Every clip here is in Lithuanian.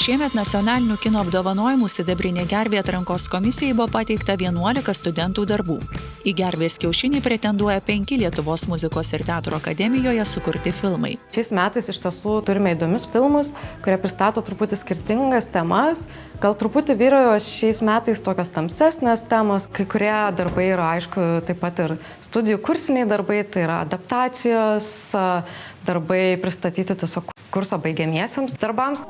Šiemet nacionalinių kino apdovanojimų sidabrinė gervė atrankos komisijai buvo pateikta 11 studentų darbų. Į gervės kiaušinį pretenduoja 5 Lietuvos muzikos ir teatro akademijoje sukurti filmai. Šiais metais iš tiesų turime įdomius filmus, kurie pristato truputį skirtingas temas. Gal truputį vyrauja šiais metais tokios tamsesnės temos. Kai kurie darbai yra, aišku, taip pat ir studijų kursiniai darbai, tai yra adaptacijos, darbai pristatyti tiesiog kurso baigiamiesiems darbams.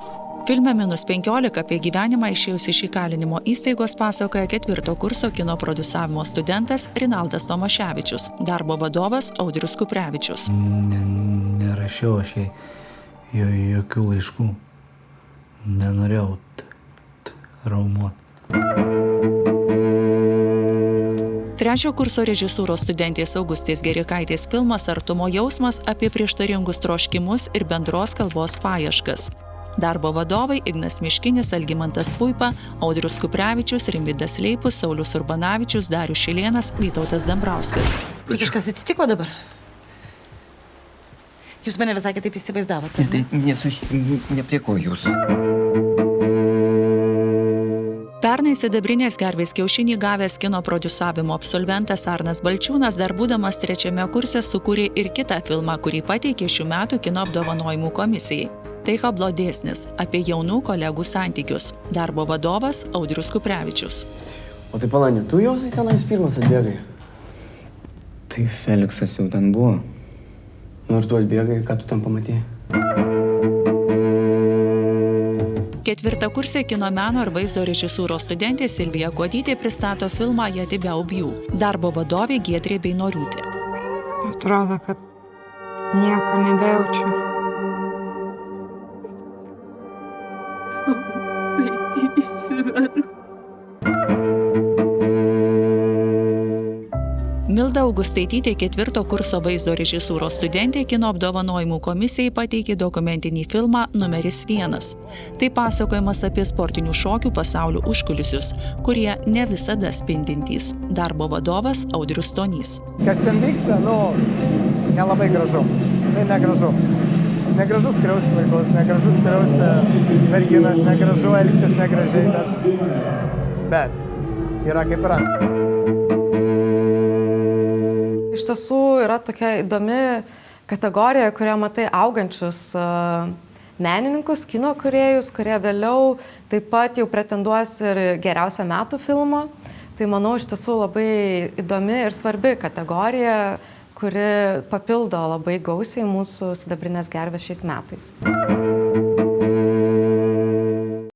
Filme -15 apie gyvenimą išėjus iš įkalinimo įstaigos pasakoja 4 kurso kino prodiusavimo studentas Rinaldas Tomaševičius, darbo vadovas Audrius Kuprevičius. Nerašiau aš jokių laiškų. Nenorėjau raumuoti. 3 kurso režisūros studentės Augustės Gerikaitės filmas Artumo jausmas apie prieštaringus troškimus ir bendros kalbos paieškas. Darbo vadovai Ignas Miškinis, Algimantas Puipa, Audrius Kuprevičius, Rimvydas Leipus, Saulius Urbanavičius, Darius Šilėnas, Vytautas Dambrauskas. Tai kažkas atsitiko dabar? Jūs mane visai kitaip įsivaizdavote, ne? Ne prie ko jūs. Pernai sidabrinės gervės kiaušinį gavęs kino prodiusavimo absolventas Arnas Balčiūnas dar būdamas 3 kurse sukūrė ir kitą filmą, kurį pateikė šių metų kino apdovanojimų komisijai. Tai Hablo dėsnis apie jaunų kolegų santykius. Darbo vadovas Audrius Kuprevičius. O tai pala, ne tu jos tenais pirmas atbėgai? Tai Feliksas jau ten buvo. Nu ir tu atbėgai, ką tu ten pamatėjai? 4 kursė kino meno ir vaizdo režisūros studentė Silvija Kuodytė pristato filmą Jati be aubių. Darbo vadovė Giedrė Beinoriūtė. Atrodo, kad nieko nebejaučiu. Milda Augustaitytė 4 kurso vaizdo režisūros studentė kino apdovanojimų komisijai pateikė dokumentinį filmą Numeris 1. Tai pasakojimas apie sportinių šokių pasaulio užkulisius, kurie ne visada spindintys. Darbo vadovas Audrius Stonys. Kas ten vyksta, nelabai gražu. Tai negražu. Negražu skriausti vaikus, negražu skriausti merginas, negražu elgtis negražiai, bet yra kaip yra. Iš tiesų yra tokia įdomi kategorija, kurioje matai augančius menininkus, kino kūrėjus, kurie vėliau taip pat jau pretenduos ir geriausią metų filmo. Tai manau iš tiesų labai įdomi ir svarbi kategorija, kuri papildo labai gausiai mūsų sidabrinės gervės šiais metais.